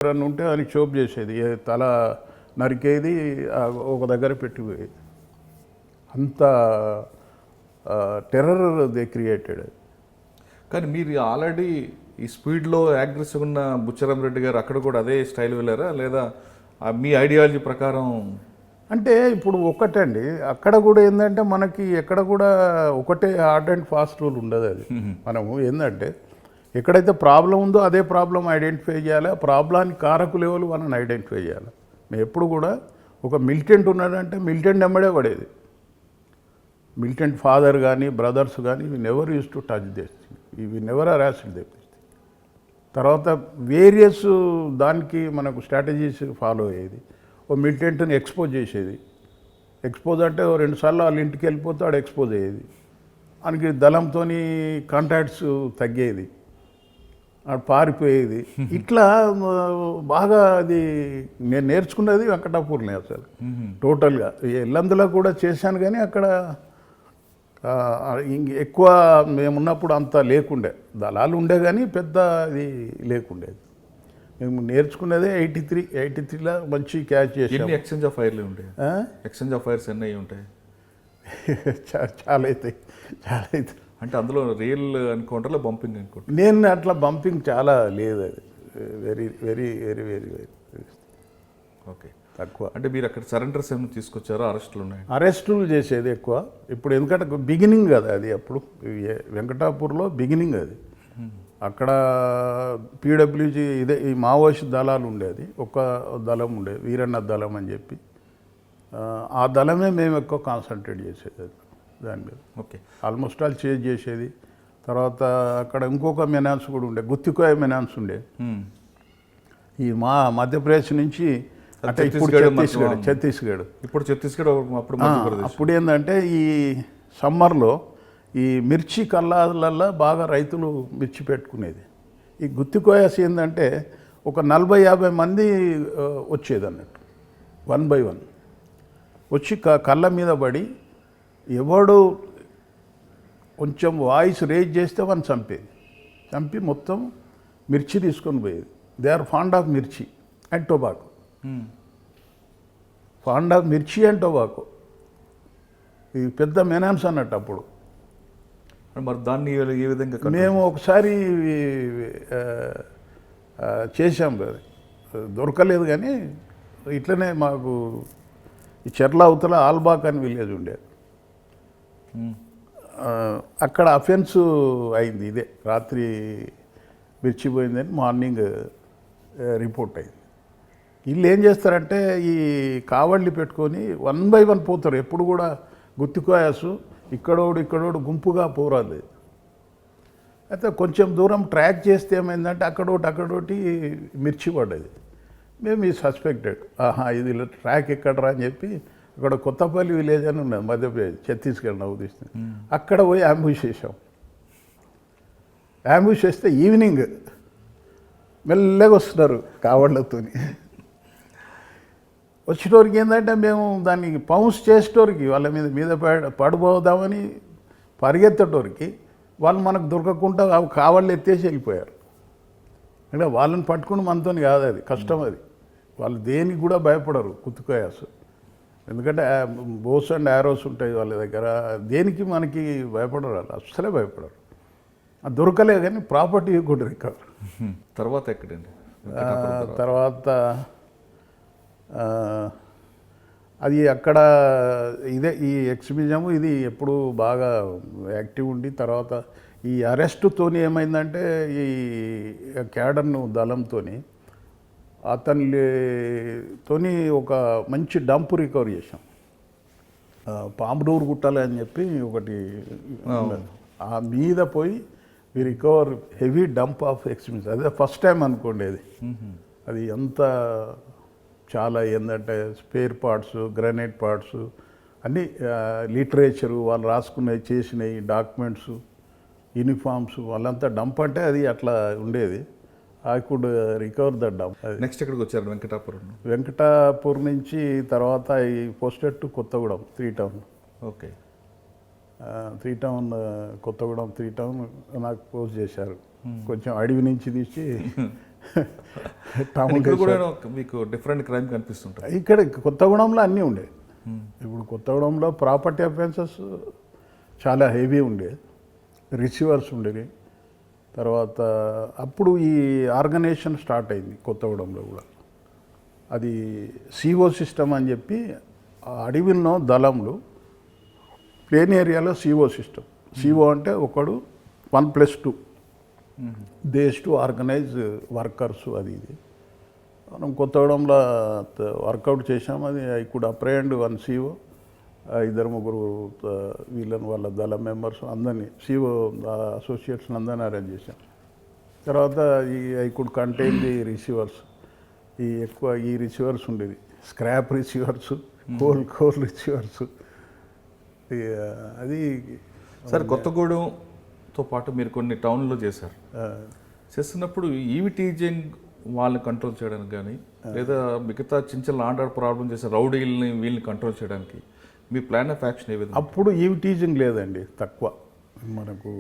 ఎవరన్నా ఉంటే అని చోప్ చేసేది, తల నరికేది, ఒక దగ్గర పెట్టిపోయేది. అంత టెర్రర్ దే క్రియేటెడ్. కానీ మీరు ఆల్రెడీ ఈ స్పీడ్లో అగ్రెసివ్ ఉన్న బుచ్చరం రెడ్డి గారు అక్కడ కూడా అదే స్టైల్ వెళ్ళారా, లేదా మీ ఐడియాలజీ ప్రకారం? అంటే ఇప్పుడు ఒకటండి, అక్కడ కూడా ఏంటంటే మనకి ఎక్కడ కూడా ఒకటే హార్డ్ అండ్ ఫాస్ట్ రూల్ ఉండదు. అది మనము ఏంటంటే ఎక్కడైతే ప్రాబ్లం ఉందో అదే ప్రాబ్లం ఐడెంటిఫై చేయాలి, ఆ ప్రాబ్లానికి కారకులు ఎవరు మనం ఐడెంటిఫై చేయాలి. మేము ఎప్పుడు కూడా ఒక మిలిటెంట్ ఉన్నాడంటే మిలిటెంట్ వెంబడే పడేది. మిలిటెంట్ ఫాదర్ కానీ బ్రదర్స్ కానీ ఇవి never use to touch this, ఇవి నెవర్ హరాస్డ్ దెమ్. తర్వాత వేరియస్ దానికి మనకు స్ట్రాటజీస్ ఫాలో అయ్యేది. ఓ మిలిటెంట్ని ఎక్స్పోజ్ చేసేది. ఎక్స్పోజ్ అంటే ఓ 2 సార్లు వాళ్ళ ఇంటికి వెళ్ళిపోతే వాడు ఎక్స్పోజ్ అయ్యేది. ఆయనకి దళంతో కాంటాక్ట్స్ తగ్గేది, ఆడు పారిపోయేది. ఇట్లా బాగా అది నేను నేర్చుకున్నది వెంకటాపూర్నే అసలు టోటల్గా. ఎల్లందులో కూడా చేశాను కానీ అక్కడ ఎక్కువ మేమున్నప్పుడు అంత లేకుండే, దళాలు ఉండే కానీ పెద్ద ఇది లేకుండేది. మేము నేర్చుకున్నదే 83లో మంచి క్యాచ్ చేసాం. ఎక్స్చేంజ్ ఆఫ్ ఫైర్లు ఉంటాయి, ఎక్స్చేంజ్ ఆఫ్ ఫైర్స్ ఎన్ని ఉంటాయి? చాలా అవుతాయి. అంటే అందులో రియల్ అనుకుంటారా బంపింగ్ అనుకుంటా? నేను అట్లా బంపింగ్ చాలా లేదు, అది very very very very very okay, తక్కువ. అంటే మీరు అక్కడ సరెండర్స్ ఏమైనా తీసుకొచ్చారో? అరెస్టులు ఉన్నాయి? అరెస్టులు చేసేది ఎక్కువ. ఇప్పుడు ఎందుకంటే బిగినింగ్ కదా అది, అప్పుడు వెంకటాపూర్లో బిగినింగ్ అది. అక్కడ పీడబ్ల్యూజీ ఇదే ఈ మావోయిస్ట్ దళాలు ఉండేది, ఒక దళం ఉండేది వీరన్న దళం అని చెప్పి. ఆ దళమే మేము ఎక్కువ కాన్సన్ట్రేట్ చేసేది అది దాని మీద. ఓకే, ఆల్మోస్ట్ ఆల్ చేంజ్ చేసేది. తర్వాత అక్కడ ఇంకొక మెనాన్స్ కూడా ఉండే, గుత్తికోయ మెనాన్స్ ఉండే. ఈ మా మధ్యప్రదేశ్ నుంచి అంటే ఇప్పుడు ఛత్తీస్గఢ్ ఇప్పుడు ఛత్తీస్గఢ్ అప్పుడు ఏంటంటే ఈ సమ్మర్లో ఈ మిర్చి కళ్ళాలల్లో బాగా రైతులు మిర్చి పెట్టుకునేది. ఈ గుత్తికోయాస్ ఏంటంటే ఒక 40-50 మంది వచ్చేది అన్నట్టు, 1 by 1 వచ్చి కళ్ళ మీద పడి ఎవడు కొంచెం వాయిస్ రేజ్ చేస్తే వాడిని చంపి మొత్తం మిర్చి తీసుకొని పోయేది. దే ఆర్ ఫాండ్ ఆఫ్ మిర్చి అండ్ టొబాకో. ఫాండ్ ఆఫ్ మిర్చి అండ్ టొబాకో ఇది పెద్ద మెనాన్స్ అన్నట్టు అప్పుడు. మరి దాన్ని ఏ విధంగా? మేము ఒకసారి చేసాం, దొరకలేదు కానీ ఇట్లనే మాకు ఈ చెర్ల అవతల ఆల్బాక్ అని విలేజ్ ఉండేది. అక్కడ అఫెన్స్ అయింది, ఇదే రాత్రి మిర్చిపోయిందని మార్నింగ్ రిపోర్ట్ అయింది. వీళ్ళు ఏం చేస్తారంటే ఈ కావళ్ళి పెట్టుకొని 1 by 1 పోతారు. ఎప్పుడు కూడా గుత్తికోయాసు ఇక్కడోడు గుంపుగా పోరాదు. అయితే కొంచెం దూరం ట్రాక్ చేస్తే ఏమైందంటే అక్కడోటి మిర్చి పడ్డది. మేము ఈ సస్పెక్టెడ్, ఇది ట్రాక్ ఎక్కడరా అని చెప్పి అక్కడ కొత్తపల్లి విలేజ్ అని ఉన్నది మధ్యప్రదేశ్, ఛత్తీస్గఢ్ నవ్వుతీస్తుంది. అక్కడ పోయి అంబుష్ చేసాం. అంబుష్ చేస్తే ఈవినింగ్ మెల్లగా వస్తున్నారు కావళ్ళతోని. వచ్చేటోరికి ఏంటంటే మేము దాన్ని పౌన్స్ చేసేటోరికి వాళ్ళ మీద పడిపోదామని పరిగెత్తటోరికి వాళ్ళు మనకు దొరకకుండా కావళ్ళు ఎత్తేసి వెళ్ళిపోయారు. అంటే వాళ్ళని పట్టుకుని మనతో కాదు, అది కష్టం. అది వాళ్ళు దేనికి కూడా భయపడరు కుత్తుకోయాసు, ఎందుకంటే బోస్ అండ్ యారోస్ ఉంటాయి వాళ్ళ దగ్గర. దేనికి మనకి భయపడరు, వాళ్ళు అస్సలే భయపడరు. అది దొరకలే కానీ ప్రాపర్టీ కూడా రికవర్. తర్వాత ఎక్కడండి? తర్వాత అది అక్కడ ఇదే ఈ ఎక్సిబిజము ఇది ఎప్పుడు బాగా యాక్టివ్ ఉండి, తర్వాత ఈ అరెస్టుతోని ఏమైందంటే ఈ క్యాడర్ను దళంతోని అతనితోని ఒక మంచి డంప్ రికవర్ చేసాం. పాంబడూరు గుట్టలు అని చెప్పి ఒకటి, ఆ మీద పోయి we recover heavy dump of exhibition. అదే ఫస్ట్ టైం అనుకోండి అది. అది ఎంత చాలా ఏంటంటే స్పేర్ పార్ట్స్, గ్రనైట్ పార్ట్స్ అన్నీ, లిటరేచరు వాళ్ళు రాసుకునేవి, చేసినవి, డాక్యుమెంట్స్, యూనిఫామ్స్, వాళ్ళంతా డంప్ అంటే అది అట్లా ఉండేది. I could recover the dump. Next ఎక్కడికి వచ్చారు? వెంకటాపూర్ నుంచి తర్వాత ఈ posted to Kothagudem 3 town. Okay, 3 town Kothagudem 3 town నాకు పోస్ట్ చేశారు. కొంచెం అడవి నుంచి తీసి టౌన్ ఇక్కడ కూడా మీకు డిఫరెంట్ క్రైమ్ కనిపిస్తుంటాయి. ఇక్కడ కొత్తగూడెంలో అన్నీ ఉండే. ఇప్పుడు కొత్తగూడెంలో ప్రాపర్టీ అఫెన్సెస్ చాలా హెవీ ఉండే, రిసీవర్స్ ఉండేవి. తర్వాత అప్పుడు ఈ ఆర్గనైజేషన్ స్టార్ట్ అయింది కొత్తగూడెంలో కూడా. అది సిఓ సిస్టమ్ అని చెప్పి ఆ అడవిలో దళంలో ప్లేన్ ఏరియాలో సిఓ సిస్టమ్. సిఓ అంటే ఒకడు 1+2 దేశ్ టు ఆర్గనైజ్ వర్కర్స్. అది ఇది మనం కొత్తగూడెంలో వర్కౌట్ చేసాం. అది ఐ కుడ్ అప్రహెండ్ 1 సిఓ, 2-3 వీళ్ళని వాళ్ళ దళ మెంబర్స్ అందరినీ, సిఓ అసోసియేట్స్ని అందరినీ అరేంజ్ చేశాం. తర్వాత ఈ I could contain the receivers. ఈ రిసీవర్స్ ఉండేది స్క్రాప్ రిసీవర్స్, కోల్ రిసీవర్స్. అది సార్ కొత్తగూడెంతో పాటు మీరు కొన్ని టౌన్లో చేశారు. చేస్తున్నప్పుడు ఈవి టీజింగ్ వాళ్ళని కంట్రోల్ చేయడానికి కానీ, లేదా మిగతా చిన్న చిన్న ఆర్డర్ ప్రాబ్లం చేసే రౌడీల్ని వీళ్ళని కంట్రోల్ చేయడానికి మీ ప్లాన్ ఆఫ్ యాక్షన్ ఏ విధంగా? అప్పుడు ఈవి టీజింగ్ లేదండి, తక్కువ. మనకు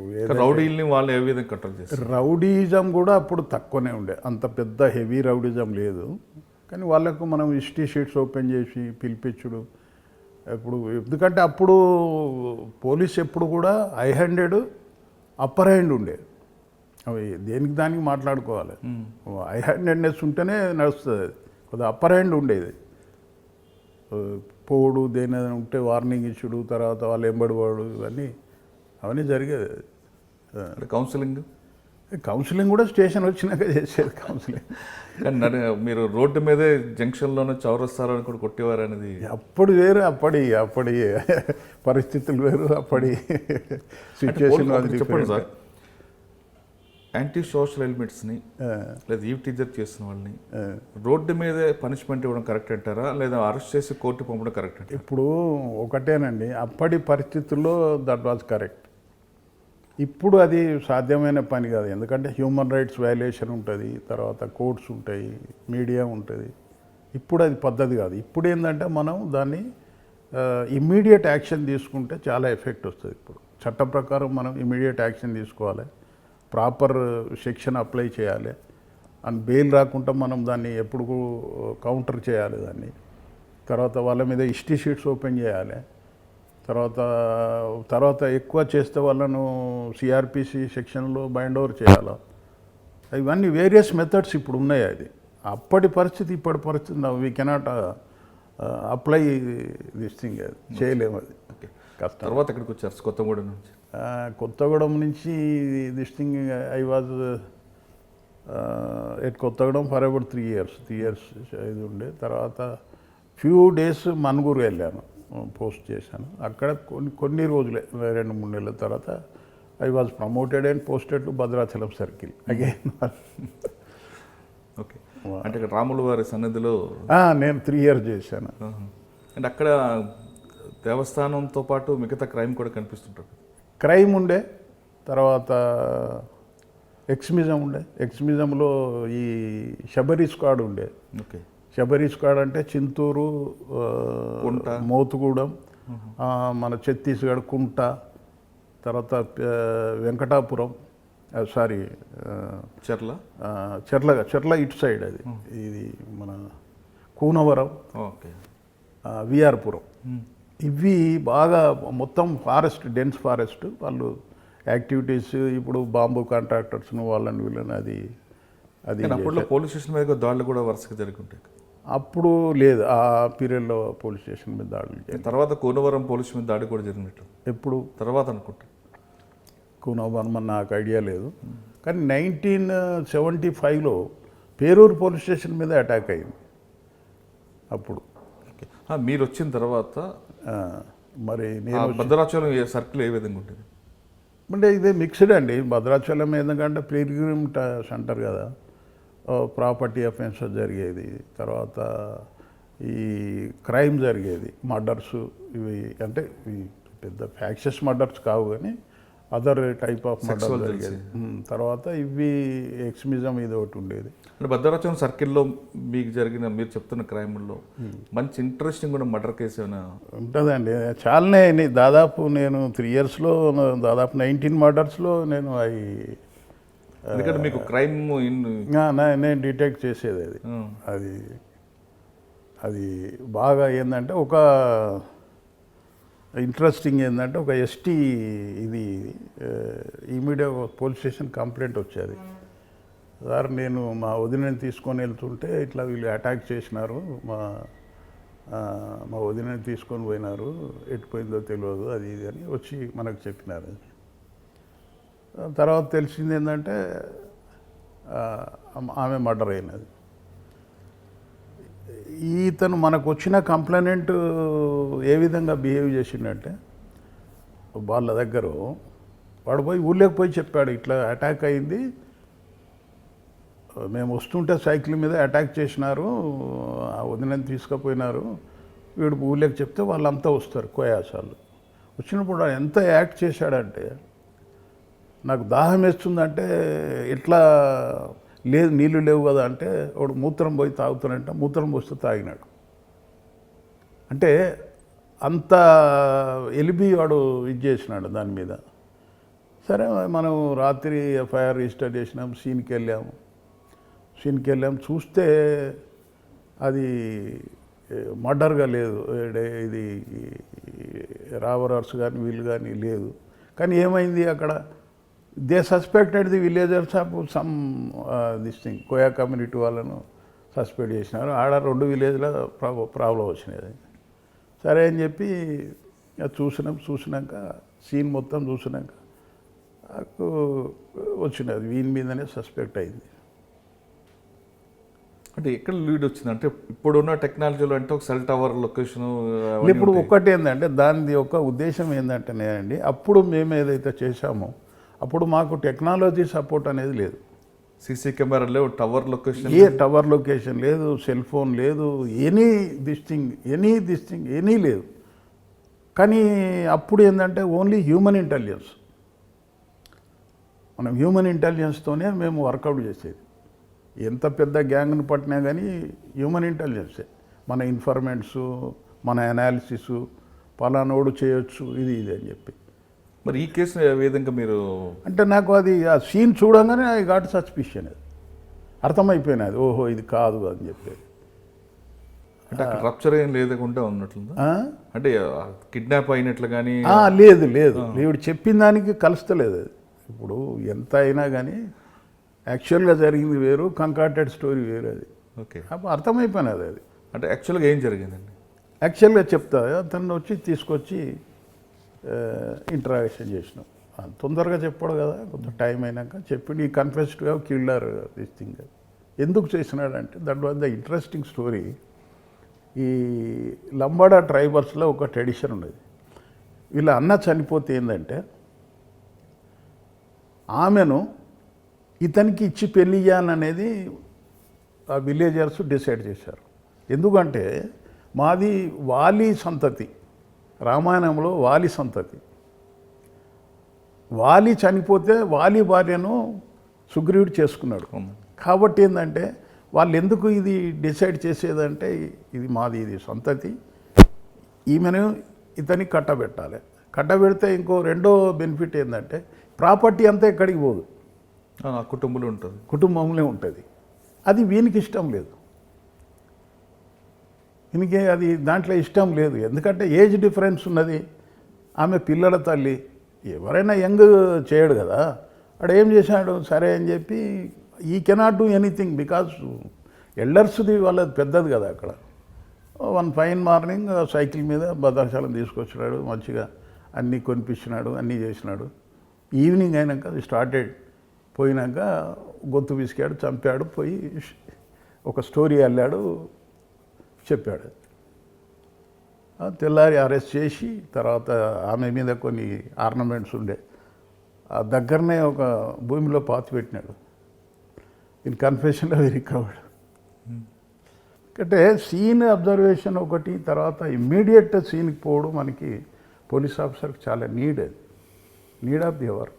రౌడీల్ని వాళ్ళు ఏ విధంగా కంట్రోల్ చేస్తారు? రౌడీజం కూడా అప్పుడు తక్కువనే ఉండే, అంత పెద్ద హెవీ రౌడీజం లేదు. కానీ వాళ్ళకు మనం హిస్టరీ షీట్స్ ఓపెన్ చేసి పిలిపించుడు. ఇప్పుడు ఎందుకంటే అప్పుడు పోలీస్ ఎప్పుడు కూడా హై హ్యాండెడ్ అప్పర్ హ్యాండ్ ఉండే. అవి దేనికి దానికి మాట్లాడుకోవాలి. హై హ్యాండెడ్నెస్ ఉంటేనే నడుస్తుంది. అది కొద్దిగా అప్పర్ హ్యాండ్ ఉండేది. పోడు దేని ఉంటే వార్నింగ్ ఇచ్చుడు, తర్వాత వాళ్ళు ఎంబడివాడు, అవన్నీ జరిగేది. కౌన్సిలింగ్ కూడా స్టేషన్ వచ్చినాక చేసేది కౌన్సిలింగ్. కానీ మీరు రోడ్డు మీదే జంక్షన్లోనే చౌరస్తారని కూడా కొట్టేవారు అనేది అప్పుడు వేరు, అప్పటి పరిస్థితులు వేరు, అప్పటి సిచ్యువేషన్. చెప్పండి సార్, యాంటీ సోషల్ ఎలిమెంట్స్ని లేదా ఈవ్ టీజర్ చేసిన వాళ్ళని రోడ్డు మీదే పనిష్మెంట్ ఇవ్వడం కరెక్ట్ అంటారా, లేదా అరెస్ట్ చేసి కోర్టు పంపడం కరెక్ట్ అంటారా? ఇప్పుడు ఒకటేనండి, అప్పటి పరిస్థితుల్లో దట్ వాజ్ కరెక్ట్. ఇప్పుడు అది సాధ్యమైన పని కాదు. ఎందుకంటే హ్యూమన్ రైట్స్ వయలేషన్ ఉంటుంది, తర్వాత కోర్ట్స్ ఉంటాయి, మీడియా ఉంటుంది. ఇప్పుడు అది పద్ధతి కాదు. ఇప్పుడు ఏంటంటే మనం దాన్ని ఇమ్మీడియట్ యాక్షన్ తీసుకుంటే చాలా ఎఫెక్ట్ వస్తుంది. ఇప్పుడు చట్టం ప్రకారం మనం ఇమ్మీడియట్ యాక్షన్ తీసుకోవాలి, ప్రాపర్ సెక్షన్ అప్లై చేయాలి, అండ్ బెయిల్ రాకుండా మనం దాన్ని ఎప్పుడు కౌంటర్ చేయాలి దాన్ని. తర్వాత వాళ్ళ మీద హిస్టరీ షీట్స్ ఓపెన్ చేయాలి. తర్వాత ఎక్కువ చేస్తే వాళ్ళను సిఆర్పిసి సెక్షన్లో బైండ్ ఓవర్ చేయాలి. ఇవన్నీ వేరియస్ మెథడ్స్ ఇప్పుడు ఉన్నాయి. అది అప్పటి పరిస్థితి ఇప్పటి పరిస్థితి we cannot apply this thing. చేయలేము, అది కష్టం. తర్వాత ఎక్కడికి వచ్చారు? కొత్తగూడెం నుంచి. కొత్తగూడెం నుంచి this thing I was at Kothagudem for about 3 years ఇది ఉండే. తర్వాత ఫ్యూ డేస్ మనుగురు వెళ్ళాను, పోస్ట్ చేశాను. అక్కడ కొన్ని రోజులే, 2-3 నెలల తర్వాత I was promoted and posted to Bhadrachalam circle again. Okay, అంటే ఇక్కడ రాముల వారి సన్నిధిలో నేను 3 years చేశాను. అంటే అక్కడ దేవస్థానంతో పాటు మిగతా క్రైమ్ కూడా కనిపిస్తుంటుంది. క్రైమ్ ఉండే, తర్వాత ఎక్స్మిజం ఉండే. ఎక్స్మిజంలో ఈ శబరి స్క్వాడ్ ఉండే. ఓకే, శబరి స్క్వాడ్ అంటే చింతూరు, మోతుగూడెం, మన ఛత్తీస్గఢ్ కుంట, తర్వాత వెంకటాపురం, చెర్ల ఇటు సైడ్. అది ఇది మన కూనవరం, విఆర్పురం. ఇవి బాగా మొత్తం ఫారెస్ట్, డెన్స్ ఫారెస్ట్. వాళ్ళు యాక్టివిటీస్ ఇప్పుడు బాంబు కాంట్రాక్టర్స్ను వాళ్ళని వీళ్ళని అది అప్పట్లో పోలీస్ స్టేషన్ మీద దాడులు కూడా వరుసగా జరుగుతుంటాయి. అప్పుడు లేదు, ఆ పీరియడ్లో పోలీస్ స్టేషన్ మీద దాడులు. తర్వాత కూనవరం పోలీస్ మీద దాడి కూడా జరిగినట్టు ఎప్పుడు తర్వాత అనుకుంటా. కూనవరం నాకు ఐడియా లేదు, కానీ 1975లో పేరూరు పోలీస్ స్టేషన్ మీద అటాక్ అయింది. అప్పుడు మీరు వచ్చిన తర్వాత మరి నేను భద్రాచలం సర్కిల్ ఏ విధంగా ఉంటుంది? అంటే ఇదే మిక్స్డ్ అండి. భద్రాచలం ఎందుకంటే పిల్గ్రిమ్ సెంటర్ కదా, ప్రాపర్టీ అఫెన్సెస్ జరిగేది, తర్వాత ఈ క్రైమ్ జరిగేది, మర్డర్స్. ఇవి అంటే పెద్ద ఫ్యాక్షస్ మర్డర్స్ కావు, కానీ అదర్ టైప్ ఆఫ్ మర్డర్ జరిగేది. తర్వాత ఇవి ఎక్స్మిజం ఇది ఒకటి ఉండేది. అంటే భద్రాచలం సర్కిల్లో మీకు జరిగిన, మీరు చెప్తున్న క్రైమ్లో మంచి ఇంట్రెస్టింగ్ కూడా మర్డర్ కేసు ఏమైనా ఉంటుందండి? చాలానే. దాదాపు నేను 3 yearsలో దాదాపు 19 మర్డర్స్లో నేను ఎందుకంటే మీకు క్రైమ్ నేను డిటెక్ట్ చేసేది అది అది బాగా ఏంటంటే ఒక ఇంట్రెస్టింగ్ ఏంటంటే ఒక ఎస్టీ ఇది ఇమీడియట్ పోలీస్ స్టేషన్ కంప్లైంట్ వచ్చేది. సార్ నేను మా వదినని తీసుకొని వెళ్తుంటే ఇట్లా వీళ్ళు అటాక్ చేసినారు, మా వదినని తీసుకొని పోయినారు, ఎట్టుపోయిందో తెలియదు అది ఇది అని వచ్చి మనకు చెప్పినారు. తర్వాత తెలిసింది ఏంటంటే ఆమె మర్డర్ అయినది. ఈతను మనకు వచ్చిన కంప్లైంట్ ఏ విధంగా బిహేవ్ చేసిండంటే వాళ్ళ దగ్గర వాడు పోయి ఊళ్ళోకి పోయి చెప్పాడు, ఇట్లా అటాక్ అయింది, మేము వస్తుంటే సైకిల్ మీద అటాక్ చేసినారు, ఆ వదినని తీసుకుపోయినారు. వీడు ఊళ్ళోకి చెప్తే వాళ్ళంతా వస్తారు కోయాసాలు. వచ్చినప్పుడు వాడు ఎంత యాక్ట్ చేశాడంటే, నాకు దాహం వేస్తుందంటే ఎట్లా లేదు నీళ్ళు లేవు కదా అంటే వాడు మూత్రం పోయి తాగుతానంటే మూత్రం పోస్తే తాగినాడు. అంటే అంత ఎలిబి వాడు ఇది చేసినాడు దాని మీద. సరే మనం రాత్రి ఎఫ్ఐఆర్ రిజిస్టర్ చేసినాం, సీన్కి వెళ్ళాం. చూస్తే అది మర్డర్గా లేదు, ఇది రాబరర్స్ కానీ వీళ్ళు కానీ లేదు. కానీ ఏమైంది అక్కడ, they suspected the villagers of some this thing, Koya community వాళ్ళను సస్పెక్ట్ చేసినారు. ఆడ 2 విలేజ్లో ప్రాబ్లం వచ్చినది. సరే అని చెప్పి చూసినాక సీన్ మొత్తం చూసినాక నాకు వచ్చినది వీని మీదనే సస్పెక్ట్ అయింది. అంటే ఎక్కడ లీడ్ వచ్చింది అంటే ఇప్పుడున్న టెక్నాలజీలో అంటే ఒక సెల్ టవర్ లొకేషన్. ఇప్పుడు ఒక్కటి ఏంటంటే దాని ఒక ఉద్దేశం ఏంటంటేనేనండి, అప్పుడు మేము ఏదైతే చేశామో అప్పుడు మాకు టెక్నాలజీ సపోర్ట్ అనేది లేదు. సీసీ కెమెరా లేవు, టవర్ లొకేషన్ టవర్ లొకేషన్ లేదు, సెల్ ఫోన్ లేదు, ఎనీ దిస్ థింగ్ ఎనీ లేదు. కానీ అప్పుడు ఏంటంటే ఓన్లీ హ్యూమన్ ఇంటెలిజెన్స్, మనం హ్యూమన్ ఇంటెలిజెన్స్తోనే మేము వర్కౌట్ చేసేది. ఎంత పెద్ద గ్యాంగ్ను పట్టినా కానీ హ్యూమన్ ఇంటెలిజెన్సే, మన ఇన్ఫర్మెంట్స్, మన అనాలిసిస్, పలానోడు చేయొచ్చు ఇది అని చెప్పి. మరి ఈ కేసును ఏ విధంగా మీరు అంటే నాకు అది ఆ సీన్ చూడంగానే ఐ గాట్ సస్పిషన్, అది అర్థమైపోయినది, ఓహో ఇది కాదు అని చెప్పేది. అంటే అక్కడ రప్చర్ ఏం లేకుండా ఉన్నట్లుందా, అంటే కిడ్నాప్ అయినట్లు కానీ లేదు ఇప్పుడు చెప్పిన దానికి కలుస్తలేదు అది. ఇప్పుడు ఎంత అయినా కానీ యాక్చువల్గా జరిగింది వేరు, కంకార్టెడ్ స్టోరీ వేరు. అది ఓకే, అప్పుడు అర్థమైపోయినది అది. అంటే యాక్చువల్గా ఏం జరిగిందండి? యాక్చువల్గా చెప్తా, అతను వచ్చి తీసుకొచ్చి ఇంటరాక్షన్ చేసినాం. తొందరగా చెప్పాడు కదా, కొంత టైం అయినాక చెప్పి ఈ కన్ఫెస్డ్గా కిల్లర్ దిస్ థింగ్. ఎందుకు చేసినాడంటే that was the interesting story. ఈ లంబాడా ట్రైబల్స్లో ఒక ట్రెడిషన్ ఉన్నది, వీళ్ళ అన్న చనిపోతే ఏంటంటే ఆమెను ఇతనికి ఇచ్చి పెళ్లి చేయాలనేది ఆ విలేజర్స్ డిసైడ్ చేశారు. ఎందుకంటే మాది వాలి సంతతి, రామాయణంలో వాలి సంతతి. వాలి చనిపోతే వాలి భార్యను సుగ్రీవుడు చేసుకున్నాడు. కాబట్టి ఏంటంటే వాళ్ళు ఎందుకు ఇది డిసైడ్ చేసేదంటే ఇది మాది, ఇది సంతతి, ఈమెను ఇతనికి కట్టబెట్టాలి. కట్టబెడితే ఇంకో రెండో బెనిఫిట్ ఏంటంటే ప్రాపర్టీ అంతా ఎక్కడికి పోదు, కుటుంబంలో ఉంటుంది. అది వీనికి ఇష్టం లేదు, ఈయనకి అది దాంట్లో ఇష్టం లేదు. ఎందుకంటే ఏజ్ డిఫరెన్స్ ఉన్నది, ఆమె పిల్లల తల్లి, ఎవరైనా యంగ్ చేయడు కదా. వాడు ఏం చేశాడు, సరే అని చెప్పి ఈ కెనాట్ డూ ఎనీథింగ్ బికాజ్ ఎల్డర్స్ది వాళ్ళది పెద్దది కదా. అక్కడ వన్ ఫైన్ మార్నింగ్ సైకిల్ మీద భద్రాచలం తీసుకొచ్చినాడు, మంచిగా అన్నీ కొనిపించినాడు, అన్నీ చేసినాడు. ఈవినింగ్ అయినాక అది స్టార్టెడ్, పోయినాక గొంతు విసికాడు, చంపాడు, పోయి ఒక స్టోరీ అల్లాడు, చెప్పాడు. తెల్లారి అరెస్ట్ చేసి తర్వాత ఆమె మీద కొన్ని ఆర్నమెంట్స్ ఉండే ఆ దగ్గరనే ఒక భూమిలో పాతి పెట్టినాడు. ఇన్ కన్ఫెషన్లో రికవర్డ్. అంటే సీన్ అబ్జర్వేషన్ ఒకటి, తర్వాత ఇమ్మీడియట్ సీన్కి పోవడం మనకి పోలీస్ ఆఫీసర్కి చాలా నీడ్ ఆఫ్ ది అవర్.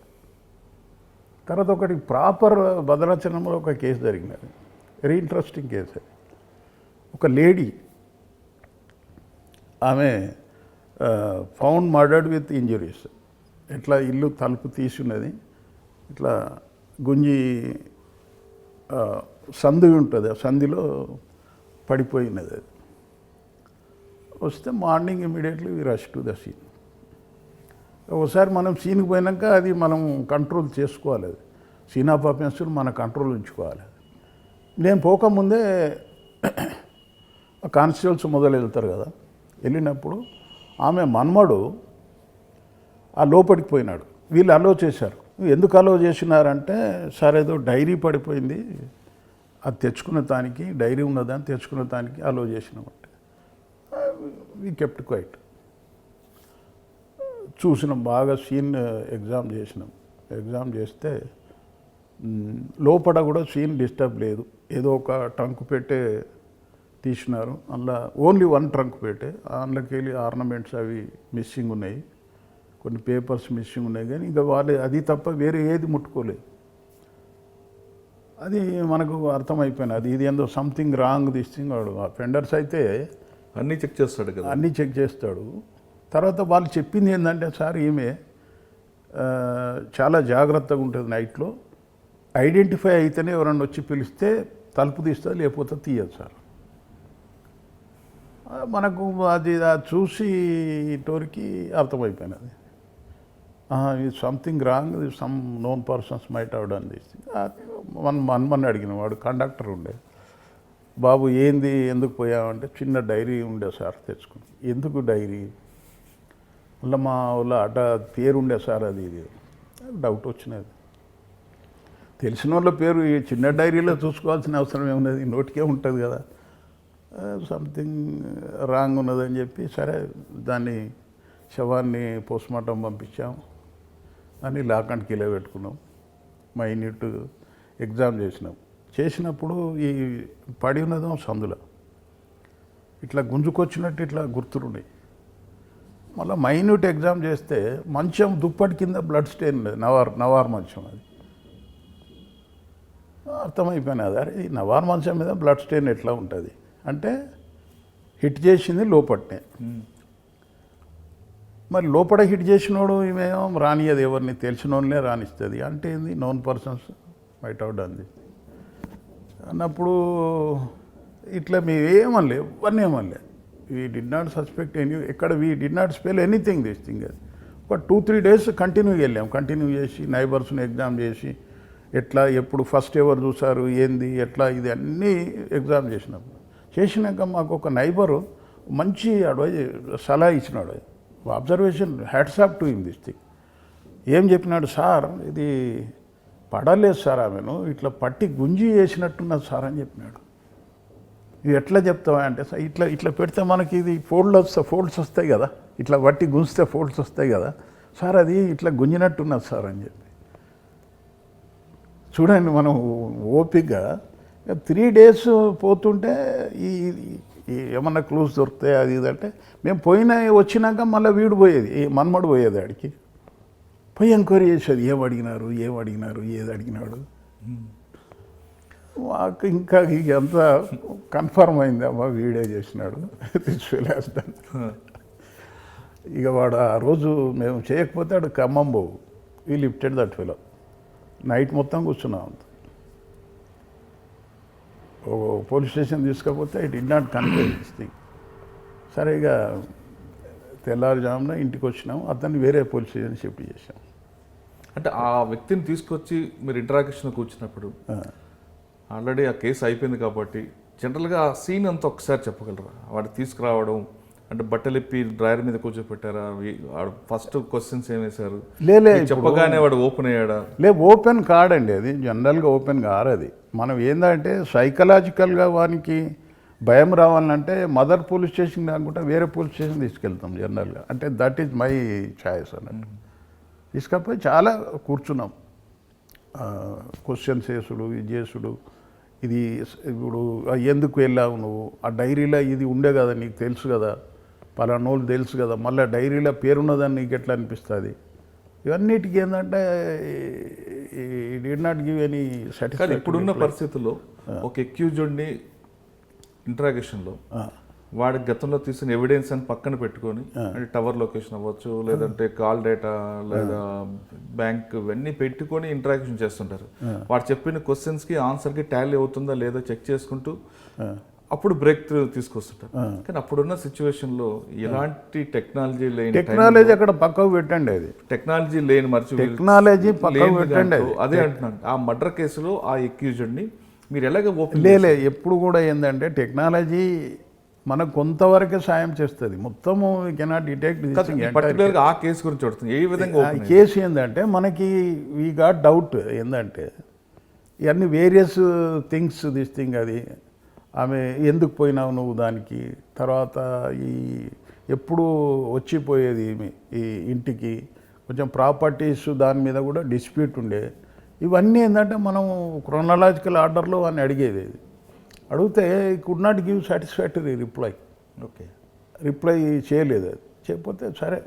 తర్వాత ఒకటి ప్రాపర్ భద్రాచలంలో ఒక కేసు జరిగినది, వెరీ ఇంట్రెస్టింగ్ కేసు. ఒక లేడీ, ఆమె ఫౌండ్ మర్డర్డ్ విత్ ఇంజురీస్. ఇట్లా ఇల్లు తలుపు తీసి ఉన్నది, ఇట్లా గుంజి సందు ఉంటుంది, ఆ సంధిలో పడిపోయినది అది. వస్తే morning immediately we rush to the scene. ఒకసారి మనం సీన్కి పోయినాక అది మనం కంట్రోల్ చేసుకోవాలి, అది సీన్ ఆఫ్ అఫెన్స్ని మన కంట్రోల్ ఉంచుకోవాలి. నేను పోకముందే కానిస్టేబుల్స్ మొదలు వెళ్తారు కదా, వెళ్ళినప్పుడు ఆమె మన్మడు ఆ లోపలికి పోయినాడు. వీళ్ళు అలో చేశారు. ఎందుకు అలో చేసినారంటే, సార్ ఏదో డైరీ పడిపోయింది, అది తెచ్చుకునే దానికి, డైరీ ఉన్నదని తెచ్చుకునే దానికి అలో చేసినామంటే వీ కెప్ట్ క్వైట్. చూసినాం, బాగా సీన్ ఎగ్జామ్ చేసినాం. ఎగ్జామ్ చేస్తే లోపల కూడా సీన్ డిస్టర్బ్ లేదు. ఏదో ఒక ట్రంక్ పెట్టే తీసినారు, అందులో ఓన్లీ వన్ ట్రంక్ పెట్టే, అందులోకి వెళ్ళి ఆర్నమెంట్స్ అవి మిస్సింగ్ ఉన్నాయి, కొన్ని పేపర్స్ మిస్సింగ్ ఉన్నాయి, కానీ ఇంకా వాళ్ళు అది తప్ప వేరే ఏది ముట్టుకోలేదు. అది మనకు అర్థమైపోయినది, అది ఇది ఏందో సంథింగ్ రాంగ్ దిస్ థింగ్. వాడు ఫెండర్స్ అయితే అన్నీ చెక్ చేస్తాడు కదా, అన్నీ చెక్ చేస్తాడు. తర్వాత వాళ్ళు చెప్పింది ఏంటంటే, సార్ ఈమె చాలా జాగ్రత్తగా ఉంటుంది నైట్లో, ఐడెంటిఫై అయితేనే ఎవరన్నా వచ్చి పిలిస్తే తలుపు తీస్తుంది, లేకపోతే తీయదు సార్. మనకు అది చూసి టోరికి అర్థమైపోయినది, ఇది something wrong, some known persons might out అని తీసి మన అడిగిన వాడు కండక్టర్ ఉండే, బాబు ఏంది ఎందుకు పోయామంటే, చిన్న డైరీ ఉండే సార్ తెచ్చుకుని. ఎందుకు డైరీ? మళ్ళీ మా వాళ్ళ అడ్డ పేరు ఉండే సార్, అది ఇది డౌట్ వచ్చినది. తెలిసిన వాళ్ళ పేరు ఈ చిన్న డైరీలో చూసుకోవాల్సిన అవసరం ఏమున్నది, నోటికే ఉంటుంది కదా. సంథింగ్ రాంగ్ ఉన్నదని చెప్పి, సరే దాన్ని శవాన్ని పోస్ట్మార్టం పంపించాం, అని లాక్ అండ్ కీలో పెట్టుకున్నాం. మైన్యూట్ ఎగ్జామ్ చేసినప్పుడు ఈ పడి ఉన్నదో సందులో ఇట్లా గుంజుకొచ్చినట్టు ఇట్లా గుర్తులున్నాయి. మళ్ళీ మైన్యూట్ ఎగ్జామ్ చేస్తే మంచం దుప్పటి కింద బ్లడ్ స్టెయిన్ లేదు, నవార్ మంచం. అది అర్థమైపోయినది, అరే ఈ నవార్ మంచం మీద బ్లడ్ స్టెయిన్ ఎట్లా ఉంటుంది అంటే, హిట్ చేసింది లోపట్నే. మరి లోపల హిట్ చేసినోడు ఈమెమో రానియదు, ఎవరిని తెలిసిన వాళ్ళనే రానిస్తుంది అంటే ఏంది, నోన్ పర్సన్స్ మైట్ అవుట్ అంది అన్నప్పుడు ఇట్లా మేమేమనలే, ఎవరిని ఏమనలే. We did not suspect any, ఎక్కడ we did not spell anything this thing. అది ఒక 2-3 days కంటిన్యూగా వెళ్ళాం, కంటిన్యూ చేసి నైబర్స్ని ఎగ్జామ్ చేసి, ఎట్లా ఎప్పుడు ఫస్ట్ ఎవరు చూసారు ఏంది ఎట్లా ఇది అన్నీ ఎగ్జామ్ చేసినాక మాకు ఒక నైబరు మంచి సలహా ఇచ్చినాడు. Observation, hats off to him this thing. ఏం చెప్పినాడు, సార్ ఇది పడలేదు సార్, ఆమెను ఇట్లా పట్టి గుంజి వేసినట్టున్నది సార్ అని చెప్పినాడు. ఇది ఎట్లా చెప్తావా అంటే, సార్ ఇట్లా పెడితే మనకి ఇది ఫోల్డ్స్ వస్తాయి కదా, ఇట్లా పట్టి గుంజితే ఫోల్డ్స్ వస్తాయి కదా సార్, అది ఇట్లా గుంజినట్టున్నది సార్ అని చెప్పి. చూడండి, మనం ఓపికగా 3 days పోతుంటే ఈ ఏమన్నా క్లూస్ దొరుకుతాయి అది ఇది అంటే, మేము వచ్చినాక మళ్ళీ వీడు పోయేది, మన్మడు పోయేది ఆడికి పోయి ఎంక్వైరీ చేసేది, ఏం అడిగినారు ఏది అడిగినాడు. మాకు ఇంకా అంతా కన్ఫర్మ్ అయింది, అమ్మ వీడే చేసినాడు, తీసుకెళ్ళేస్తాను. ఇక వాడు ఆ రోజు మేము చేయకపోతే వాడు ఖమ్మం పోవు, ఈ లిఫ్టెడ్ దట్ ఫెలో. నైట్ మొత్తం కూర్చున్నాం అంత. పోలీస్ స్టేషన్ తీసుకపోతే it did not confirm this thing. సరే ఇక తెల్లారుజామున ఇంటికి వచ్చినాము, అతన్ని వేరే పోలీస్ స్టేషన్ షిఫ్ట్ చేసాం. అంటే ఆ వ్యక్తిని తీసుకొచ్చి మీరు ఇంటరాక్షన్ కూర్చున్నప్పుడు ఆల్రెడీ ఆ కేసు అయిపోయింది కాబట్టి జనరల్గా ఆ సీన్ అంతా ఒకసారి చెప్పగలరా? వాడు తీసుకురావడం అంటే బట్టలిప్పి డ్రైవర్ మీద కూర్చోపెట్టారా? వాడు ఫస్ట్ క్వశ్చన్స్ ఏం వేశారు? చెప్పగానే వాడు ఓపెన్ అయ్యాడా? ఓపెన్ కాడండి, అది జనరల్గా ఓపెన్ కారు. అది మనం ఏంటంటే సైకలాజికల్గా వానికి భయం రావాలంటే మదర్ పోలీస్ స్టేషన్ కాకుండా వేరే పోలీస్ స్టేషన్ తీసుకెళ్తాం జనరల్గా. అంటే దట్ ఈజ్ మై ఛాయిస్ అన్నట్టు. తీసుకపోయి చాలా కూర్చున్నాం, క్వశ్చన్స్ చేసుడు, ఇది చేసుడు. ఇది ఇప్పుడు ఎందుకు వెళ్ళావు నువ్వు, ఆ డైరీలో ఇది ఉండే కదా, నీకు తెలుసు కదా, పలానోళ్ళు తెలుసు కదా, మళ్ళీ డైరీలో పేరున్నదని నీకు ఎట్లా అనిపిస్తుంది. ఇవన్నిటికీ ఏంటంటే did not give any satisfaction. ఇప్పుడున్న పరిస్థితుల్లో ఒక అక్యూజ్డ్ని ఇంట్రాగేషన్లో వాడి గతంలో తీసిన ఎవిడెన్స్ అని పక్కన పెట్టుకొని అంటే టవర్ లొకేషన్ అవ్వచ్చు, లేదంటే కాల్ డేటా లేదా బ్యాంక్ ఇవన్నీ పెట్టుకొని ఇంటరాక్షన్ చేస్తుంటారు. వాడు చెప్పిన క్వశ్చన్స్కి ఆన్సర్కి టాలీ అవుతుందా లేదా చెక్ చేసుకుంటూ అప్పుడు బ్రేక్ త్రూ తీసుకొస్తుంటారు. కానీ అప్పుడున్న సిచ్యువేషన్లో ఎలాంటి టెక్నాలజీ అక్కడ పక్కకు పెట్టండి, అది టెక్నాలజీ లేని టెక్నాలజీ పక్కకు పెట్టండి. అదే అంటున్నాను, ఆ మర్డర్ కేసులో ఆ అక్యూజ్డ్ని మీరు ఎలాగ ఓపెన్ లే ఎప్పుడు కూడా ఏంటంటే టెక్నాలజీ మనకు కొంతవరకే సాయం చేస్తుంది, మొత్తము కెనాట్ డిటెక్ట్. పర్టికులర్గా ఆ కేసు గురించి చూడుతుంది ఏ విధంగా కేసు ఏంటంటే మనకి వీ గాట్ డౌట్ ఏంటంటే ఇవన్నీ వేరియస్ థింగ్స్ దిస్ థింగ్, అది ఆమె ఎందుకు పోయినావు నువ్వు దానికి, తర్వాత ఈ ఎప్పుడు వచ్చిపోయేది ఈ ఇంటికి, కొంచెం ప్రాపర్టీస్ దాని మీద కూడా డిస్ప్యూట్ ఉండే. ఇవన్నీ ఏంటంటే మనం క్రోనలాజికల్ ఆర్డర్లో అని అడిగేది. అడిగితే could not give satisfactory reply. Okay, reply చేయలేదు. అది చేయకపోతే సరే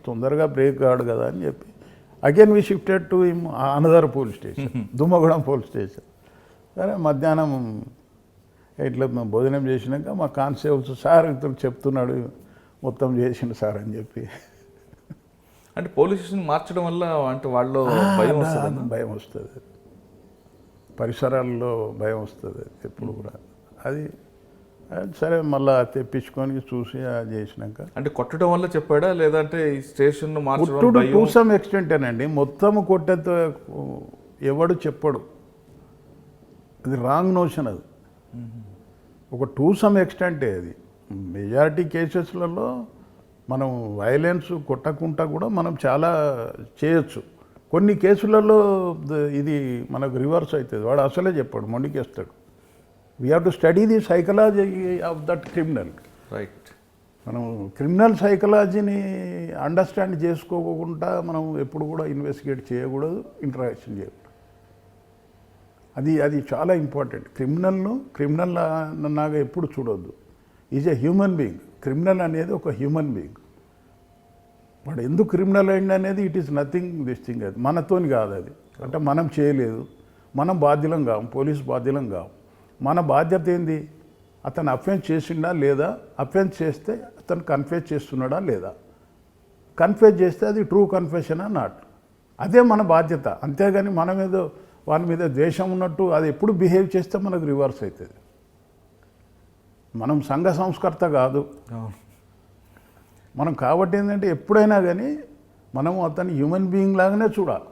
తొందరగా బ్రేక్ కాడు కదా అని చెప్పి again we shifted to another police station, Dummugudem police station. సరే మధ్యాహ్నం ఇట్లా మేము భోజనం చేసినాక మా కానిస్టేబుల్స్ సార్ ఇతను చెప్తున్నాడు మొత్తం చేసిండు సార్ అని చెప్పి. అంటే పోలీస్ స్టేషన్ మార్చడం వల్ల అంటే వాళ్ళు భయం వస్తుంది, పరిసరాల్లో భయం వస్తుంది ఎప్పుడు కూడా. అది సరే మళ్ళీ తెప్పించుకొని చూసి అది చేసినాక అంటే కొట్టడం వల్ల చెప్పాడా లేదంటే ఈ స్టేషన్ కొట్టుడు టు సమ్ ఎక్స్టెంటేనండి, మొత్తం కొట్టేతో ఎవడు చెప్పడు, అది రాంగ్ నోషన్. అది ఒక టు సమ్ ఎక్స్టెంటే. అది మెజారిటీ కేసెస్లలో మనం వైలెన్స్ కొట్టకుండా కూడా మనం చాలా చేయొచ్చు. కొన్ని కేసులలో ఇది మనకు రివర్స్ అవుతుంది, వాడు అసలే చెప్పాడు, మొండికేస్తాడు. We have to study the psychology of that criminal. Right, మనం క్రిమినల్ సైకలాజీని అండర్స్టాండ్ చేసుకోకుండా మనం ఎప్పుడు కూడా ఇన్వెస్టిగేట్ చేయకూడదు, ఇంటరాక్షన్ చేయకూడదు. అది చాలా ఇంపార్టెంట్. క్రిమినల్ నాగా ఎప్పుడు చూడొద్దు. Is a human being. Criminal అనేది ఒక హ్యూమన్ బీయింగ్. వాడు ఎందుకు క్రిమినల్ అయింది అనేది it is nothing this thing. అది మనతోని కాదు, అది అంటే మనం చేయలేదు, మనం బాధ్యులం కాము, పోలీస్ బాధ్యులం కాము. మన బాధ్యత ఏంది, అతను అఫెన్స్ చేసిండా లేదా, అఫెన్స్ చేస్తే అతను కన్ఫెస్ చేస్తున్నాడా లేదా, కన్ఫెస్ చేస్తే అది ట్రూ కన్ఫెషనా నాట్, అదే మన బాధ్యత. అంతేగాని మనం ఏదో వాని మీద ద్వేషం ఉన్నట్టు అది ఎప్పుడు బిహేవ్ చేస్తే మనకు రివర్స్ అవుతుంది. మనం సంఘ సంస్కర్త కాదు మనం. కాబట్టి ఏంటంటే ఎప్పుడైనా కానీ మనం అతని హ్యూమన్ బీయింగ్ లాగానే చూడాలి.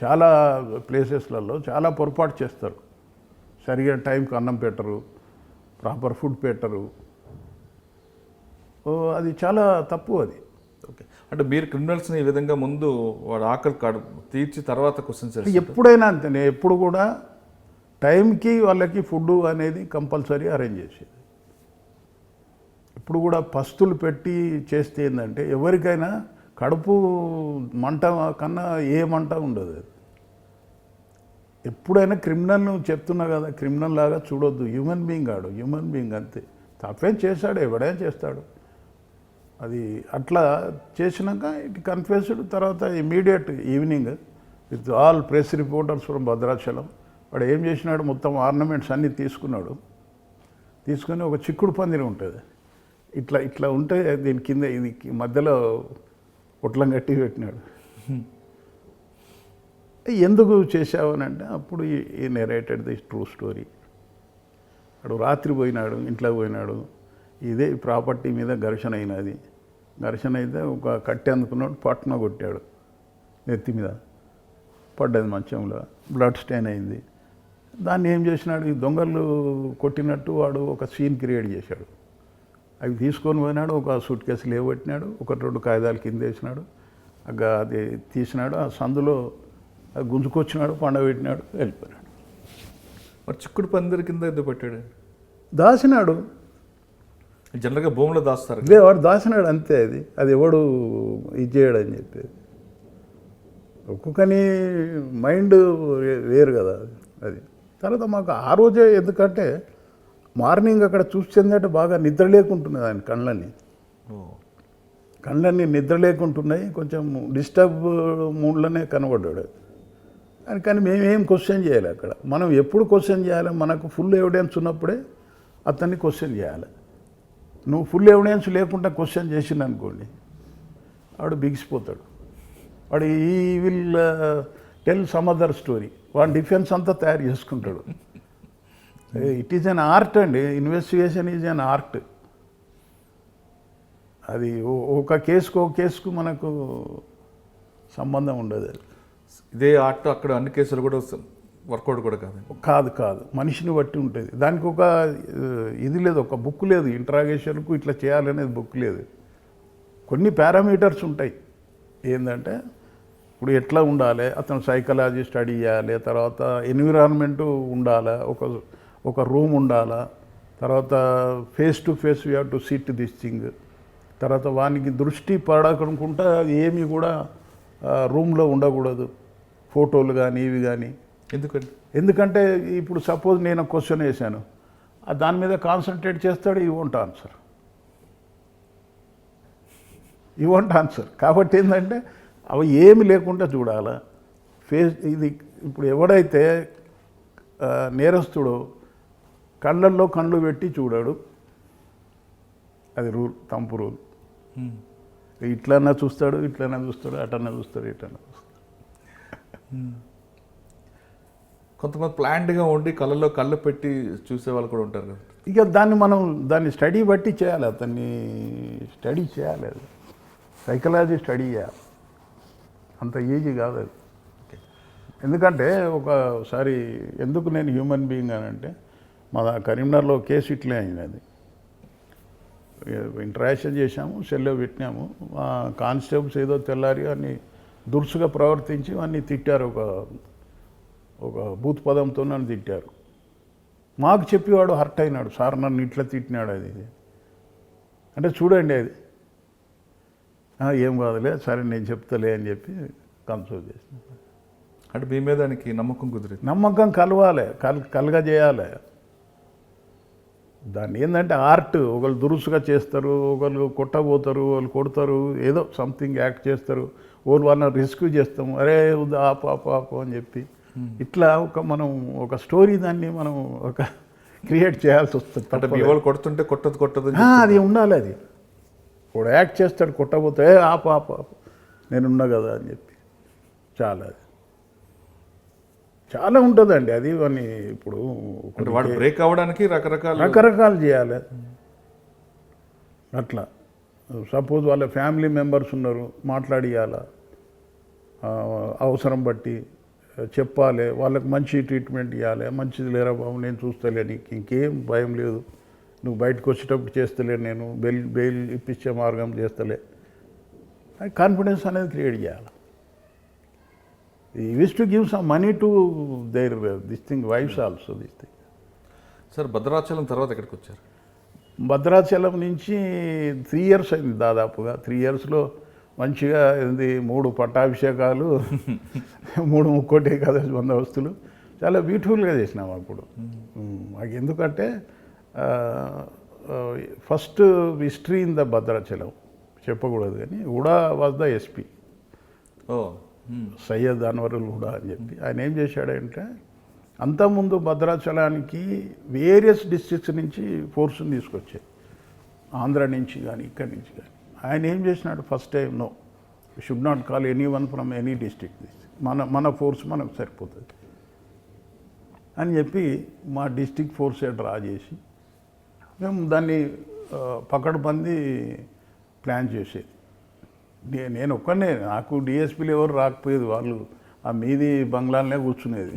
చాలా ప్లేసెస్లలో చాలా పొరపాటు చేస్తారు, సరిగా టైంకి అన్నం పెట్టరు, ప్రాపర్ ఫుడ్ పెట్టరు. అది చాలా తప్పు. అది ఓకే, అంటే మీరు క్రిమినల్స్ని ఈ విధంగా ముందు వాడు ఆకలి కాడు తీర్చి తర్వాత క్వశ్చన్స్ ఎప్పుడైనా అంతేనే, ఎప్పుడు కూడా టైంకి వాళ్ళకి ఫుడ్ అనేది కంపల్సరీ అరేంజ్ చేసేది. ఇప్పుడు కూడా పస్తులు పెట్టి చేస్తే ఏంటంటే ఎవరికైనా కడుపు మంట కన్నా ఏ మంట ఉండదు. ఎప్పుడైనా క్రిమినల్ చెప్తున్నా కదా, క్రిమినల్ లాగా చూడొద్దు. హ్యూమన్ బీయింగ్ ఆడు, హ్యూమన్ బీయింగ్ అంతే. తప్పేం చేశాడు, ఎవడేం చేస్తాడు. అది అట్లా చేసినాక ఇట్ కన్ఫెస్డ్. తర్వాత immediate evening with all press reporters from Bhadrachalam వాడు ఏం చేసినాడు, మొత్తం ఆర్నమెంట్స్ అన్నీ తీసుకున్నాడు. తీసుకొని ఒక చిక్కుడు పందిరి ఉంటుంది, ఇట్లా ఉంటే దీని కింద ఇది మధ్యలో పొట్లం కట్టి పెట్టినాడు. ఎందుకు చేసావు అని అంటే అప్పుడు ఈ నెరేటెడ్ ది ట్రూ స్టోరీ. వాడు రాత్రి పోయినాడు, ఇంట్లోకి పోయినాడు, ఇదే ప్రాపర్టీ మీద ఘర్షణ అయినది. ఘర్షణ అయితే ఒక కట్టె అందుకున్నాడు, పట్టున కొట్టాడు, నెత్తి మీద పడ్డది, మంచంలో బ్లడ్ స్టెయిన్ అయింది. దాన్ని ఏం చేసినాడు, ఈ దొంగలు కొట్టినట్టు వాడు ఒక సీన్ క్రియేట్ చేశాడు. అవి తీసుకొని పోయినాడు, ఒక సూట్ కేసు లేవట్టినాడు, 1-2 కాగితాలు కింద వేసినాడు, అది తీసినాడు, ఆ సందులో అది గుంజుకొచ్చినాడు, పండబెట్టినాడు, వెళ్ళిపోయినాడు. మరి చిక్కుడు పందిరి కింద ఎందుకు పెట్టాడు? దాచినాడు. జనరల్గా భూమిలో దాస్తారు, వాడు దాచినాడు అంతే. అది ఎవడు ఇది చేయడని చెప్పేది. ఒక్కొక్కని మైండ్ వేరు కదా అది. తర్వాత మాకు ఆ రోజే, ఎందుకంటే మార్నింగ్ అక్కడ చూసిందంటే బాగా నిద్ర లేకుంటున్నది ఆయన కళ్ళన్నీ నిద్ర లేకుంటున్నాయి, కొంచెం డిస్టర్బ్ మూడ్లోనే కనబడ్డాడు. కానీ మేమేం క్వశ్చన్ చేయాలి అక్కడ. మనం ఎప్పుడు క్వశ్చన్ చేయాలి, మనకు ఫుల్ ఎవిడెన్స్ ఉన్నప్పుడే అతన్ని క్వశ్చన్ చేయాలి. నువ్వు ఫుల్ ఎవిడెన్స్ లేకుండా క్వశ్చన్ చేసిండు అనుకోండి, వాడు బిగిసిపోతాడు. వాడు ఈ will tell some other story. వాడి డిఫెన్స్ అంతా తయారు చేసుకుంటాడు. ఇట్ ఈజ్ అన్ ఆర్ట్ అండి. Investigation is an art. అది ఒక కేసుకు మనకు సంబంధం ఉండదు. అది ఇదే ఆర్ట్ అక్కడ అన్ని కేసులు కూడా వర్కౌట్ కూడా కాదు. కాదు మనిషిని బట్టి ఉంటుంది. దానికి ఒక ఇది లేదు, ఒక బుక్ లేదు. ఇంట్రాగేషన్కు ఇట్లా చేయాలనేది బుక్ లేదు. కొన్ని పారామీటర్స్ ఉంటాయి. ఏంటంటే ఇప్పుడు ఎట్లా ఉండాలి, అతను సైకాలజీ స్టడీ చేయాలి, తర్వాత ఎన్విరాన్మెంటు ఉండాలా, ఒక రూమ్ ఉండాలా, తర్వాత face to face you have to SIT this thing, తర్వాత వానికి దృష్టి పడకుండా ఏమి కూడా రూమ్లో ఉండకూడదు, ఫోటోలు కానీ ఇవి కానీ. ఎందుకంటే ఇప్పుడు సపోజ్ నేను క్వశ్చన్ వేసాను, దాని మీద కాన్సన్ట్రేట్ చేస్తాడు, ఈ వోంట్ ఆన్సర్. కాబట్టి ఏంటంటే అవి ఏమి లేకుండా చూడాలా. ఇది ఇప్పుడు ఎవడైతే నేరస్తుడో కళ్ళల్లో కళ్ళు పెట్టి చూడాడు, అది రూల్, తంపు రూల్. ఇట్లన్నా చూస్తాడు, అటన్నా చూస్తాడు. కొంతమంది ప్లాంట్గా ఉండి కళ్ళల్లో కళ్ళు పెట్టి చూసే వాళ్ళు కూడా ఉంటారు కదా. ఇక దాన్ని స్టడీ బట్టి చేయాలి, అతన్ని స్టడీ చేయాలి. అది సైకాలజీ స్టడీ చేయాలి, అంత ఈజీ కాదు అది. ఎందుకంటే ఒకసారి ఎందుకు నేను హ్యూమన్ బీయింగ్ అని అంటే, మా కరీంనగర్లో కేసు ఇట్లే అయింది. అది ఇంటరాక్షన్ చేశాము, సెల్లో పెట్టినాము. మా కానిస్టేబుల్స్ ఏదో తెల్లారి అన్ని దురుసుగా ప్రవర్తించి అన్నీ తిట్టారు. ఒక బూత్ పదంతో నన్ను తిట్టారు. మాకు చెప్పేవాడు హర్ట్ అయినాడు, సార్ నన్ను ఇట్లా తిట్టినాడు అది అంటే. చూడండి అది ఏం కాదులే, సరే నేను చెప్తలే అని చెప్పి కన్సోల్ చేసిన. అంటే మీ మీద దానికి నమ్మకం కుదిరింది. నమ్మకం కలవాలి, కలగజేయాలి. దాన్ని ఏంటంటే ఆర్ట్. ఒకళ్ళు దురుసుగా చేస్తారు, ఒకళ్ళు కొట్టబోతారు, వాళ్ళు కొడతారు, ఏదో సంథింగ్ యాక్ట్ చేస్తారు, వాళ్ళని రెస్క్యూ చేస్తాము, అరే ఆపు అని చెప్పి. ఇట్లా మనం ఒక స్టోరీ దాన్ని మనం క్రియేట్ చేయాల్సి వస్తుంది. అంటే వాళ్ళు కొడుతుంటే కొట్టదు అది ఉండాలి. అది వాడు యాక్ట్ చేస్తాడు, కొట్టబోతే ఆపు నేనున్నా కదా అని చెప్పి. చాలా ఉంటుందండి అది. అని ఇప్పుడు వాడు బ్రేక్ అవ్వడానికి రకరకాలు చేయాలి. అట్లా సపోజ్ వాళ్ళ ఫ్యామిలీ మెంబర్స్ ఉన్నారు, మాట్లాడియాలా, అవసరం బట్టి చెప్పాలి, వాళ్ళకి మంచి ట్రీట్మెంట్ ఇవ్వాలి. మంచిది లేరా బాబు, నేను చూస్తలే, నీకు ఇంకేం భయం లేదు, నువ్వు బయటకు వచ్చేటప్పుడు చేస్తలే, నేను బెయిల్ ఇప్పించే మార్గం చేస్తలే, కాన్ఫిడెన్స్ అనేది క్రియేట్ చేయాలి. ఈ wish to give some money to their this thing wives also this thing. Sir Bhadrachalam తర్వాత ఎక్కడికి వచ్చారు? భద్రాచలం నుంచి 3 years అయింది దాదాపుగా. 3 yearsలో మంచిగా 3 పట్టాభిషేకాలు, 3 ముక్కోటి ఏకాదశి బందోబస్తులు చాలా బ్యూటిఫుల్గా చేసినాం అప్పుడు. మాకు ఎందుకంటే first history in the Bhadrachalam చెప్పకూడదు కానీ, Huda was the SP, Syed Anwarul Huda అని చెప్పి. ఆయన ఏం చేశాడంటే, అంతకుముందు భద్రాచలానికి వేరియస్ డిస్ట్రిక్ట్స్ నుంచి ఫోర్స్ని తీసుకొచ్చాయి, ఆంధ్ర నుంచి కానీ ఇక్కడి నుంచి కానీ. ఆయన ఏం చేసినాడు, first time no, should not call any one from any district, మన ఫోర్స్ మనకు సరిపోతుంది అని చెప్పి మా డిస్ట్రిక్ట్ ఫోర్సే డ్రా చేసి మేము దాన్ని పకడ్బందీ ప్లాన్ చేసేది. నేను ఒక్కనే, నాకు డిఎస్పీలు ఎవరు రాకపోయేది, వాళ్ళు ఆ మీది బంగ్లాలనే కూర్చునేది,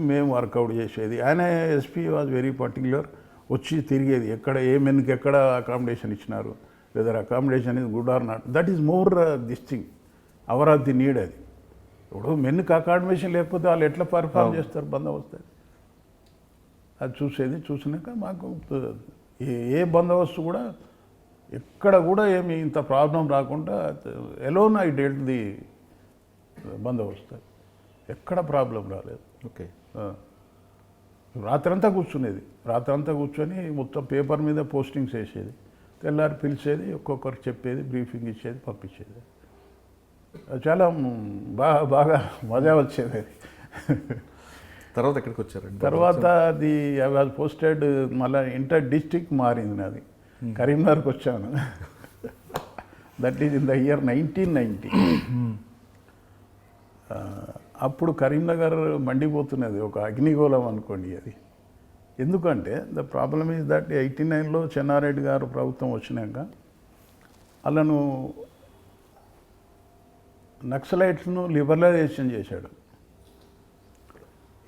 మేము వర్కౌట్ చేసేది. ఆయన ఎస్పీ వాజ్ వెరీ పర్టిక్యులర్, వచ్చి తిరిగేది ఎక్కడ ఏ మెన్కి ఎక్కడ అకామిడేషన్ ఇచ్చినారు, whether accommodation is good or not, that is more this thing hour of the need. అది ఇప్పుడు మెన్కి అకామిడేషన్ లేకపోతే వాళ్ళు ఎట్లా పర్ఫామ్ చేస్తారు బందోబస్తు, అది చూసేది. చూసినాక మాకు ఏ బందోబస్తు కూడా ఎక్కడ కూడా ఏమి ఇంత ప్రాబ్లం రాకుండా ఎలోన్ ఐ డెల్ట్ ది బందోబస్తు, ఎక్కడ ప్రాబ్లం రాలేదు. ఓకే, రాత్రంతా కూర్చొని మొత్తం పేపర్ మీద పోస్టింగ్స్ వేసేది, తెల్లారి పిలిచేది, ఒక్కొక్కరికి చెప్పేది, బ్రీఫింగ్ ఇచ్చేది, పంపించేది. చాలా బాగా మజా వచ్చేది. తర్వాత ఎక్కడికి వచ్చారండి? తర్వాత అది ఐ వాజ్ పోస్టెడ్, మళ్ళీ ఇంటర్ డిస్ట్రిక్ట్ మారింది నాది, కరీంనగర్కి వచ్చాను. That is in the year 1990. అప్పుడు కరీంనగర్ మండిపోతున్నది, ఒక అగ్నిగోళం అనుకోండి అది. ఎందుకంటే ద ప్రాబ్లమ్ ఈజ్ దట్ 89లో చెన్నారెడ్డి గారు ప్రభుత్వం వచ్చినాక వాళ్ళను నక్సలైట్స్ను లిబరలైజేషన్ చేశాడు.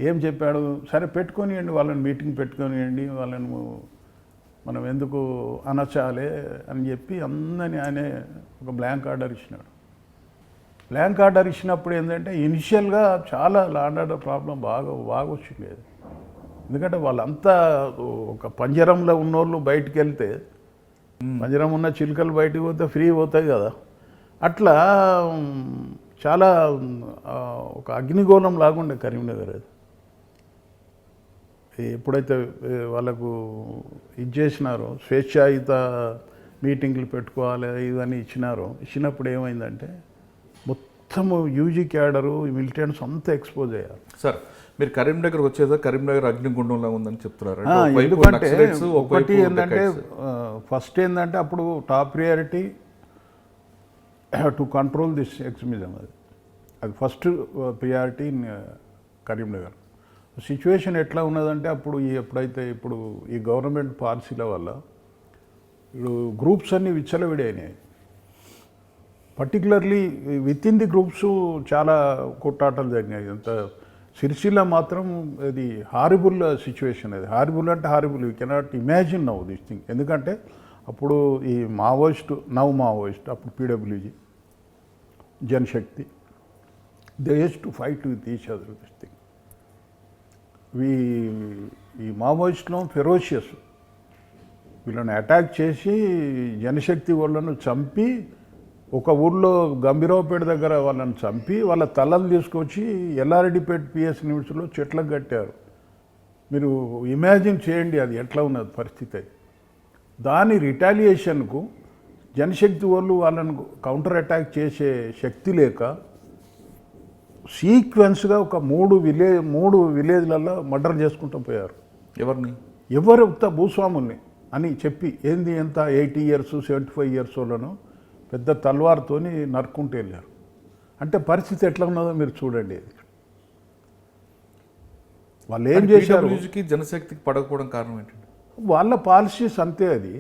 ఏం చెప్పాడు, సరే పెట్టుకొనియండి వాళ్ళని, మీటింగ్ పెట్టుకొనియండి వాళ్ళను, మనం ఎందుకు అనచాలే అని చెప్పి అందరినీ ఆయనే ఒక బ్లాంక్ ఆర్డర్ ఇచ్చినాడు. బ్లాంక్ ఆర్డర్ ఇచ్చినప్పుడు ఏంటంటే ఇనిషియల్గా చాలా లాండ్ ఆర్డర్ ప్రాబ్లం బాగా వచ్చింది. ఎందుకంటే వాళ్ళంతా ఒక పంజరంలో ఉన్నోళ్ళు బయటికి వెళ్తే, పంజరం ఉన్న చిలుకలు బయటికి పోతే ఫ్రీ పోతాయి కదా, అట్లా చాలా ఒక అగ్నిగోళం లాగుండే కరీంనగర్. అది ఎప్పుడైతే వాళ్ళకు ఇది చేసినారో, స్వేచ్ఛాయుత మీటింగ్లు పెట్టుకోవాలి ఇవన్నీ ఇచ్చినప్పుడు ఏమైందంటే మొత్తము యూజీ క్యాడరు, మిలిటెంట్స్ అంతా ఎక్స్పోజ్ అయ్యారు. సార్ మీరు కరీంనగర్ వచ్చేదో కరీంనగర్ అగ్నిగుండంలో ఉందని చెప్తున్నారు. ఎందుకంటే ఒకటి ఏంటంటే ఫస్ట్ ఏంటంటే అప్పుడు top priority to control this extremism. అది first priority in Karimnagar. Situation ఎట్లా ఉన్నదంటే అప్పుడు ఇప్పుడు ఈ గవర్నమెంట్ పాలసీల వల్ల ఇప్పుడు గ్రూప్స్ అన్నీ విచ్చలవిడైనాయి. Particularly with in the groups చాలా కొట్టాటలు జరిగినాయి. అంత సిరిసిల్ల మాత్రం ఇది హారిబుల్ సిచ్యువేషన్. అది హారిబుల్ అంటే horrible, you cannot imagine now this thing. ఎందుకంటే అప్పుడు ఈ మావోయిస్ట్ అప్పుడు PWG, Janashakti, they use to fight with each other this thing. ఈ మావోయిస్ట్లో ఫెరోషియస్, వీళ్ళని అటాక్ చేసి జనశక్తి వాళ్ళను చంపి, ఒక ఊర్లో గంభీరావుపేట దగ్గర వాళ్ళని చంపి వాళ్ళ తలలు తీసుకొచ్చి ఎల్లారెడ్డిపేట పిఎస్ యూనివర్సిటీలో చెట్లకు కట్టారు. మీరు ఇమాజిన్ చేయండి అది ఎట్లా ఉన్నది పరిస్థితి. దాని రిటాలియేషన్కు జనశక్తి వాళ్ళు వాళ్ళను కౌంటర్ అటాక్ చేసే శక్తి లేక సీక్వెన్స్గా ఒక మూడు విలేజ్లలో మర్డర్ చేసుకుంటూ పోయారు. ఎవరు భూస్వాముల్ని అని చెప్పి, ఏంది ఎంత 80 years 75 years వాళ్ళను పెద్ద తల్వార్తోని నరుక్కుంటూ వెళ్ళారు. అంటే పరిస్థితి ఎట్లా ఉన్నదో మీరు చూడండి. వాళ్ళు ఏం చేశారు, జనశక్తికి పడకపోవడం కారణం ఏంటంటే వాళ్ళ పాలసీస్ అంతే. అది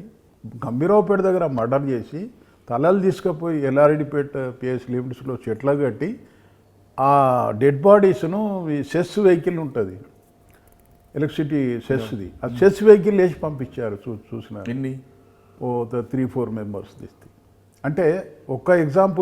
గంభీరావుపేట దగ్గర మర్డర్ చేసి తలలు తీసుకుపోయి ఎల్లారెడ్డిపేట పిఎస్ లిమిట్స్లో చెట్ల కట్టి ఆ డెడ్ బాడీస్ను ఈ సెస్ వెహికల్ ఉంటుంది, ఎలక్ట్రిసిటీ సెస్ది, ఆ సెస్ వెహికల్ వేసి పంపించారు. చూసిన 3-4 members దిస్తే. అంటే ఒక్క ఎగ్జాంపుల్